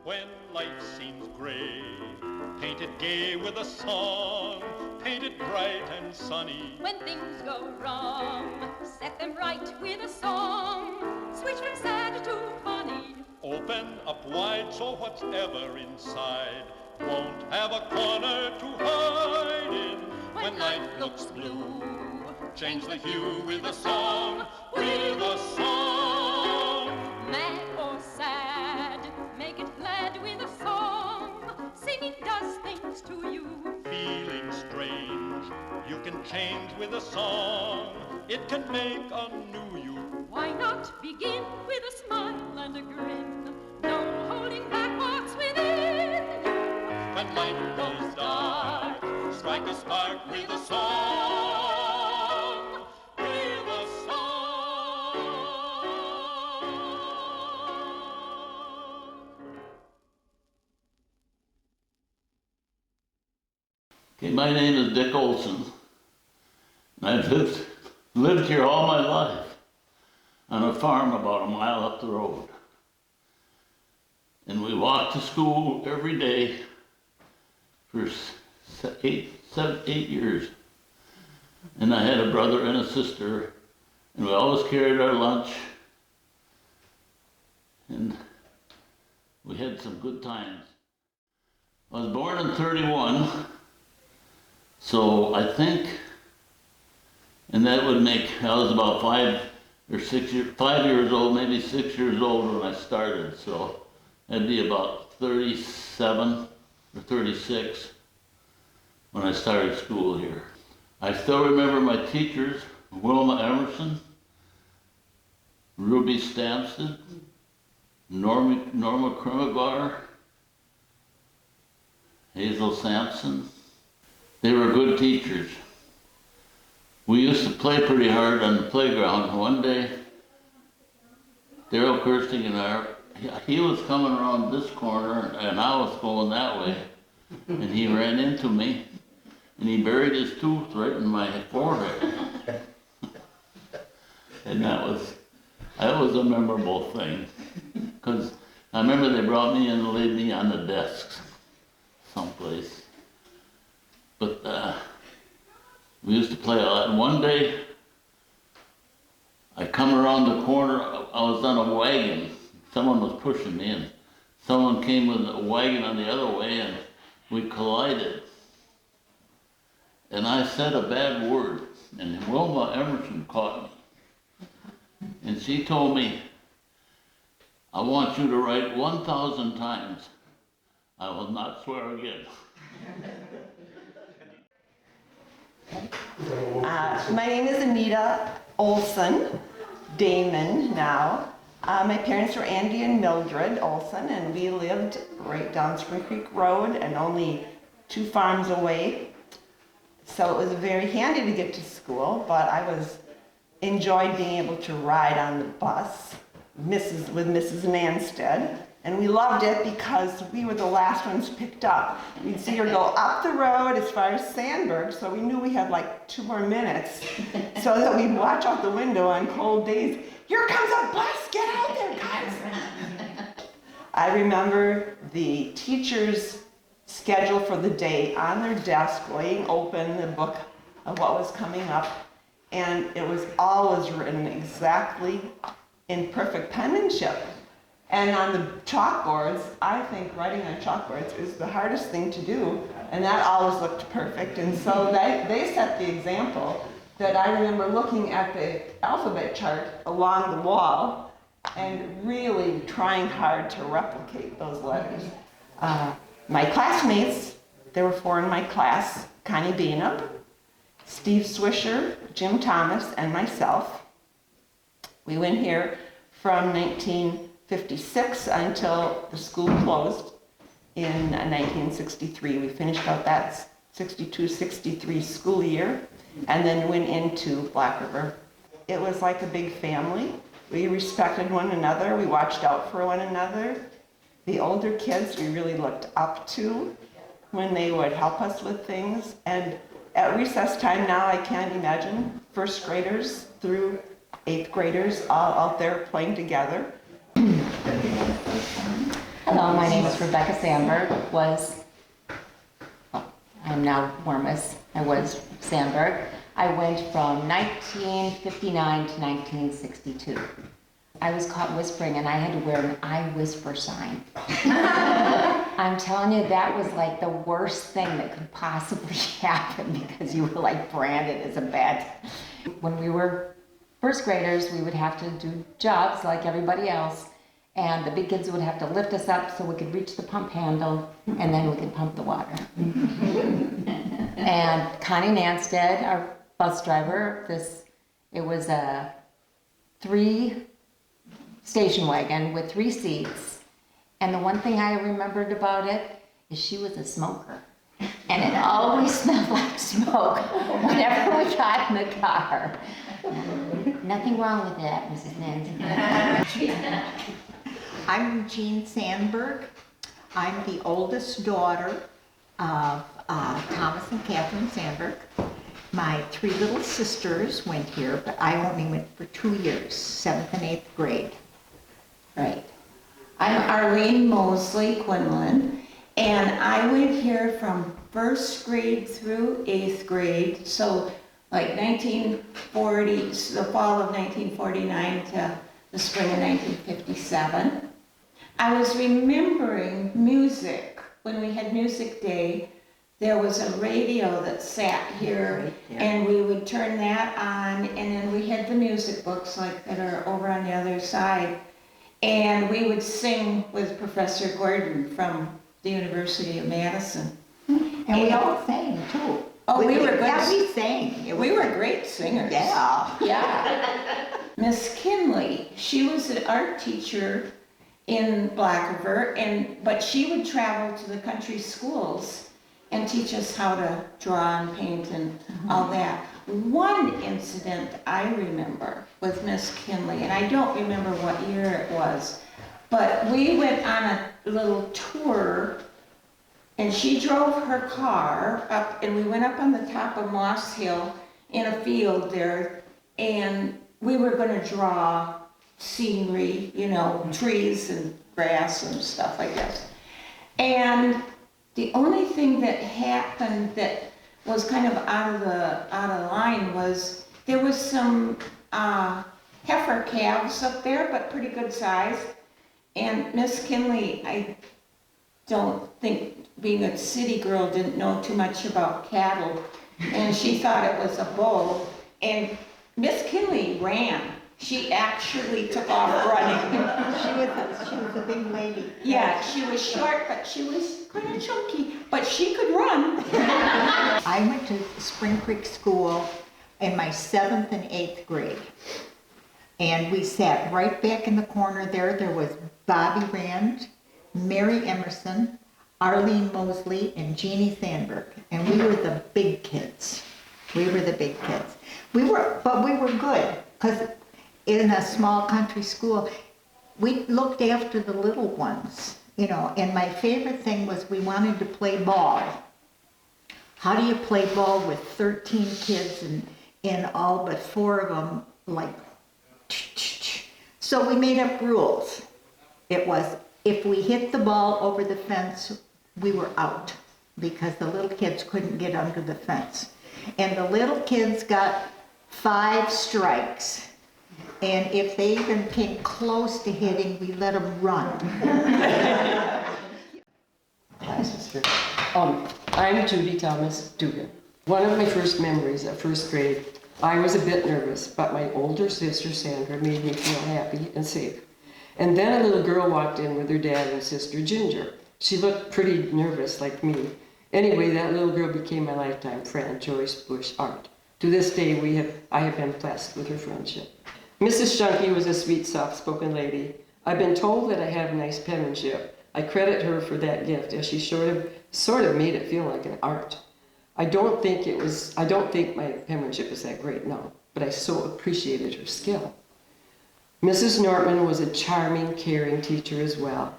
When life seems gray, paint it gay with a song, paint it bright and sunny. When things go wrong, set them right with a song, switch from sad to funny. Open up wide so whatever inside won't have a corner to hide in. When life looks blue, change the hue with a song, with a song. Mad or sad, make it glad with a song. Singing does things to you. Feeling strange, you can change with a song. It can make a new you. Why not begin with a smile and a grin? No holding back what's within you. When life goes dark, strike a spark with a song. With a song. Okay, my name is Dick Olson. I've lived here all my life on a farm about a mile up the road. And we walked to school every day for 8 years. And I had a brother and a sister, and we always carried our lunch. And we had some good times. I was born in 31, so I think, and that would make, I was about 5 years old, maybe 6 years old when I started, so that'd be about 37 or 36 when I started school here. I still remember my teachers, Wilma Emerson, Ruby Stampsted, Norma Krimigar, Hazel Sampson. They were good teachers. We used to play pretty hard on the playground. One day, Daryl Kirsting and he was coming around this corner and I was going that way. And he ran into me and he buried his tooth right in my forehead. And that was a memorable thing. Because I remember they brought me in and laid me on the desks someplace. But we used to play a lot. And one day, I come around the corner, I was on a wagon. Someone was pushing me and someone came with a wagon on the other way and we collided. And I said a bad word and Wilma Emerson caught me. And she told me, I want you to write 1,000 times. I will not swear again. My name is Anita Olson, Damon now. My parents were Andy and Mildred Olson, and we lived right down Spring Creek Road and only 2 farms away. So it was very handy to get to school, but I enjoyed being able to ride on the bus with Mrs. Nanstead. And we loved it because we were the last ones picked up. We'd see her go up the road as far as Sandburg, so we knew we had like 2 more minutes so that we'd watch out the window on cold days. Here comes a bus, get out there, guys. I remember the teacher's schedule for the day on their desk, laying open the book of what was coming up, and it was always written exactly in perfect penmanship. And on the chalkboards, I think writing on chalkboards is the hardest thing to do, and that always looked perfect. And so they set the example that I remember looking at the alphabet chart along the wall and really trying hard to replicate those letters. My classmates, there were 4 in my class: Connie Bainup, Steve Swisher, Jim Thomas, and myself. We went here from 1956 until the school closed in 1963. We finished out that 62-63 school year and then went into Black River. It was like a big family. We respected one another. We watched out for one another. The older kids we really looked up to when they would help us with things. And at recess time now, I can't imagine 1st graders through 8th graders all out there playing together. Hello, my name is Rebecca Sandberg. I'm now Wormus. I was Sandberg. I went from 1959 to 1962. I was caught whispering and I had to wear an I whisper sign. I'm telling you, that was like the worst thing that could possibly happen because you were like branded as a bad. When we were first graders, we would have to do jobs like everybody else, and the big kids would have to lift us up so we could reach the pump handle, and then we could pump the water. And Connie Nanstead, our bus driver, it was a 3-station wagon with 3 seats, and the one thing I remembered about it is she was a smoker. And it always smelled like smoke whenever we got in the car. Nothing wrong with that, Mrs. Nancy. I'm Jean Sandberg. I'm the oldest daughter of Thomas and Catherine Sandberg. My 3 little sisters went here, but I only went for 2 years, 7th and 8th grade. Right. I'm Arlene Mosley Quinlan, and I went here from 1st grade through 8th grade, so like 1940, the fall of 1949 to the spring of 1957. I was remembering music. When we had music day, there was a radio that sat here, and we would turn that on, and then we had the music books like that are over on the other side, and we would sing with Professor Gordon from the University of Madison. And we all sang too. Oh, we were good. Yeah, we sang. We were great singers. Yeah. Yeah. Miss Kinley, she was an art teacher in Black River, but she would travel to the country schools and teach us how to draw and paint and all that. One incident I remember with Miss Kinley, and I don't remember what year it was, but we went on a little tour, and she drove her car up, and we went up on the top of Moss Hill in a field there, and we were going to draw scenery, you know, trees and grass and stuff like this. And the only thing that happened that was kind of out of line was there was some heifer calves up there, but pretty good size. And Miss Kinley, I don't think, being a city girl, didn't know too much about cattle, and she thought it was a bull. And Miss Kinley ran. She actually took off running. She was a big lady. Yeah, she was short, but she was kind of chunky, but she could run. I went to Spring Creek School in my 7th and 8th grade. And we sat right back in the corner there. There was Bobby Rand, Mary Emerson, Arlene Mosley, and Jeannie Sandberg. And we were the big kids. We were the big kids. But we were good, because in a small country school, we looked after the little ones, you know, and my favorite thing was we wanted to play ball. How do you play ball with 13 kids and all but 4 of them, like, so we made up rules. It was, if we hit the ball over the fence, we were out, because the little kids couldn't get under the fence. And the little kids got 5 strikes. And if they even came close to hitting, we let them run. Hi, sister. I'm Judy Thomas Dugan. One of my first memories at 1st grade, I was a bit nervous, but my older sister, Sandra, made me feel happy and safe. And then a little girl walked in with her dad and sister, Ginger. She looked pretty nervous like me. Anyway, that little girl became my lifetime friend, Joyce Bush Art. To this day, I have been blessed with her friendship. Mrs. Shunky was a sweet, soft-spoken lady. I've been told that I have nice penmanship. I credit her for that gift, as she sort of made it feel like an art. I don't think my penmanship is that great, no, but I so appreciated her skill. Mrs. Nortman was a charming, caring teacher as well.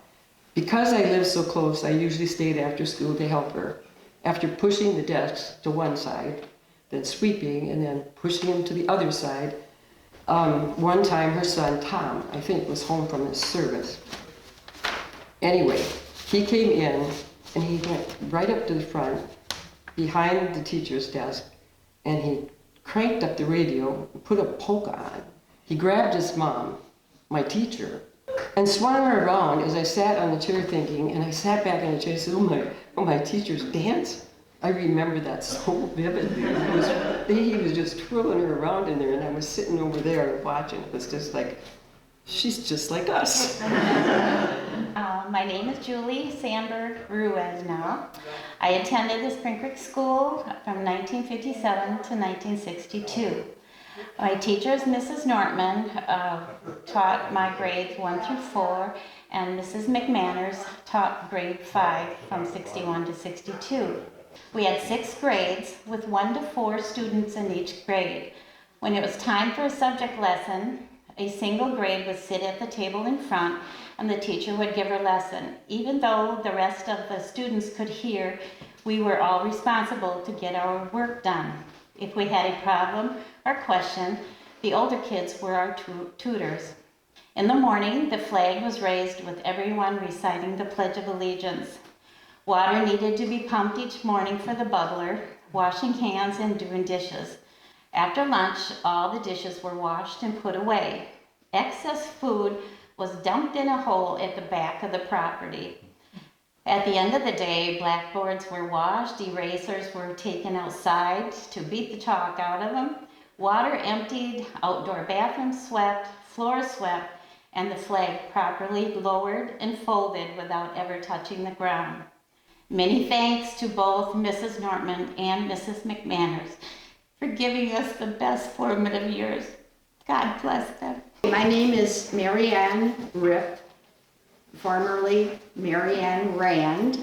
Because I lived so close, I usually stayed after school to help her. After pushing the desks to one side, then sweeping, and then pushing them to the other side, one time her son, Tom, I think, was home from his service. Anyway, he came in and he went right up to the front, behind the teacher's desk, and he cranked up the radio and put a polka on. He grabbed his mom, my teacher, and swung her around as I sat on the chair thinking, and I sat back in the chair and said, oh my teacher's dance? I remember that so vividly. He was just twirling her around in there, and I was sitting over there watching. It was just like, she's just like us. My name is Julie Sandberg Ruiz now. I attended the Spring Creek School from 1957 to 1962. My teacher is Mrs. Nortman, taught my grades 1 through 4, and Mrs. McManners taught grade 5 from 61 to 62. We had 6 grades with 1 to 4 students in each grade. When it was time for a subject lesson, a single grade would sit at the table in front and the teacher would give her lesson. Even though the rest of the students could hear, we were all responsible to get our work done. If we had a problem or question, the older kids were our tutors. In the morning, the flag was raised with everyone reciting the Pledge of Allegiance. Water needed to be pumped each morning for the bubbler, washing hands and doing dishes. After lunch, all the dishes were washed and put away. Excess food was dumped in a hole at the back of the property. At the end of the day, blackboards were washed, erasers were taken outside to beat the chalk out of them, water emptied, outdoor bathrooms swept, floors swept, and the flag properly lowered and folded without ever touching the ground. Many thanks to both Mrs. Nortman and Mrs. McManners for giving us the best formative years. God bless them. My name is Mary Ann Ripp, formerly Mary Ann Rand.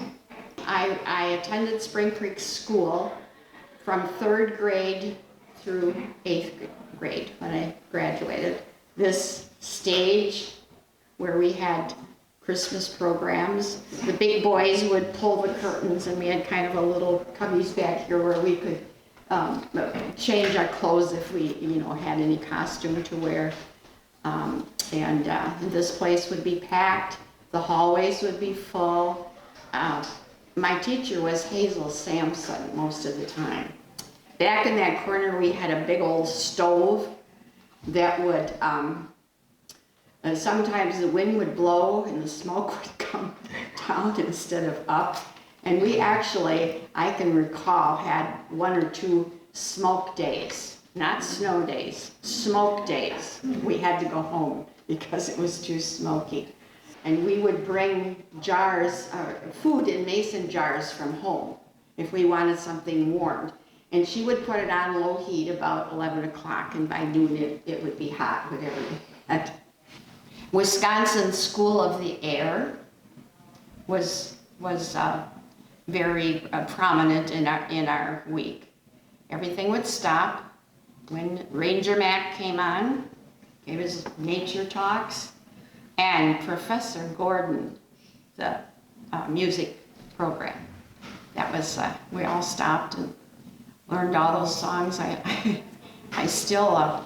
I attended Spring Creek School from 3rd grade through 8th grade when I graduated. This stage where we had Christmas programs, the big boys would pull the curtains and we had kind of a little cubbies back here where we could change our clothes if we, had any costume to wear. This place would be packed, the hallways would be full. My teacher was Hazel Sampson most of the time. Back in that corner we had a big old stove that would, sometimes the wind would blow and the smoke would come down instead of up. And we actually, I can recall, had 1 or 2 smoke days, not snow days, smoke days. We had to go home because it was too smoky. And we would bring jars, food in mason jars from home if we wanted something warmed. And she would put it on low heat about 11 o'clock, and by noon it would be hot, whatever we had. Wisconsin School of the Air was very prominent in our week. Everything would stop when Ranger Mac came on, gave his nature talks, and Professor Gordon, the music program. That was, we all stopped and learned all those songs. I still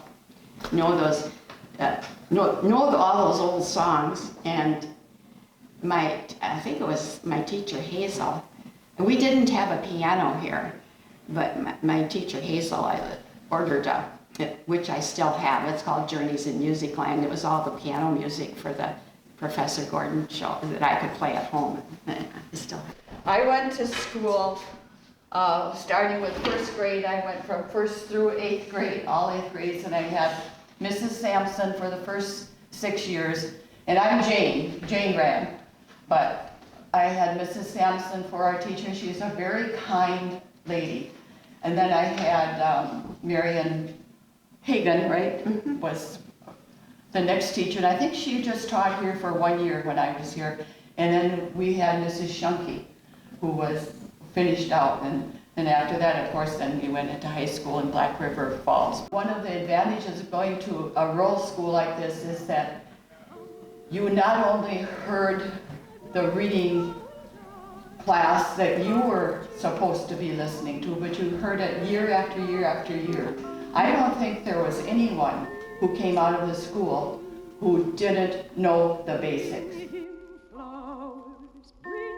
know those, know all those old songs, and I think it was my teacher Hazel, and we didn't have a piano here, but my teacher Hazel, I ordered which I still have. It's called Journeys in Music Land. It was all the piano music for the Professor Gordon show that I could play at home. I still have. I went to school, starting with 1st grade. I went from 1st through 8th grade, all 8th grades, and I had Mrs. Sampson for the first 6 years. And I'm Jane Rand, but I had Mrs. Sampson for our teacher. She's a very kind lady. And then I had Marion Hagan, right, was the next teacher. And I think she just taught here for 1 year when I was here. And then we had Mrs. Shunke, who was finished out. And after that, of course, then we went into high school in Black River Falls. One of the advantages of going to a rural school like this is that you not only heard the reading class that you were supposed to be listening to, but you heard it year after year after year. I don't think there was anyone who came out of the school who didn't know the basics. Spring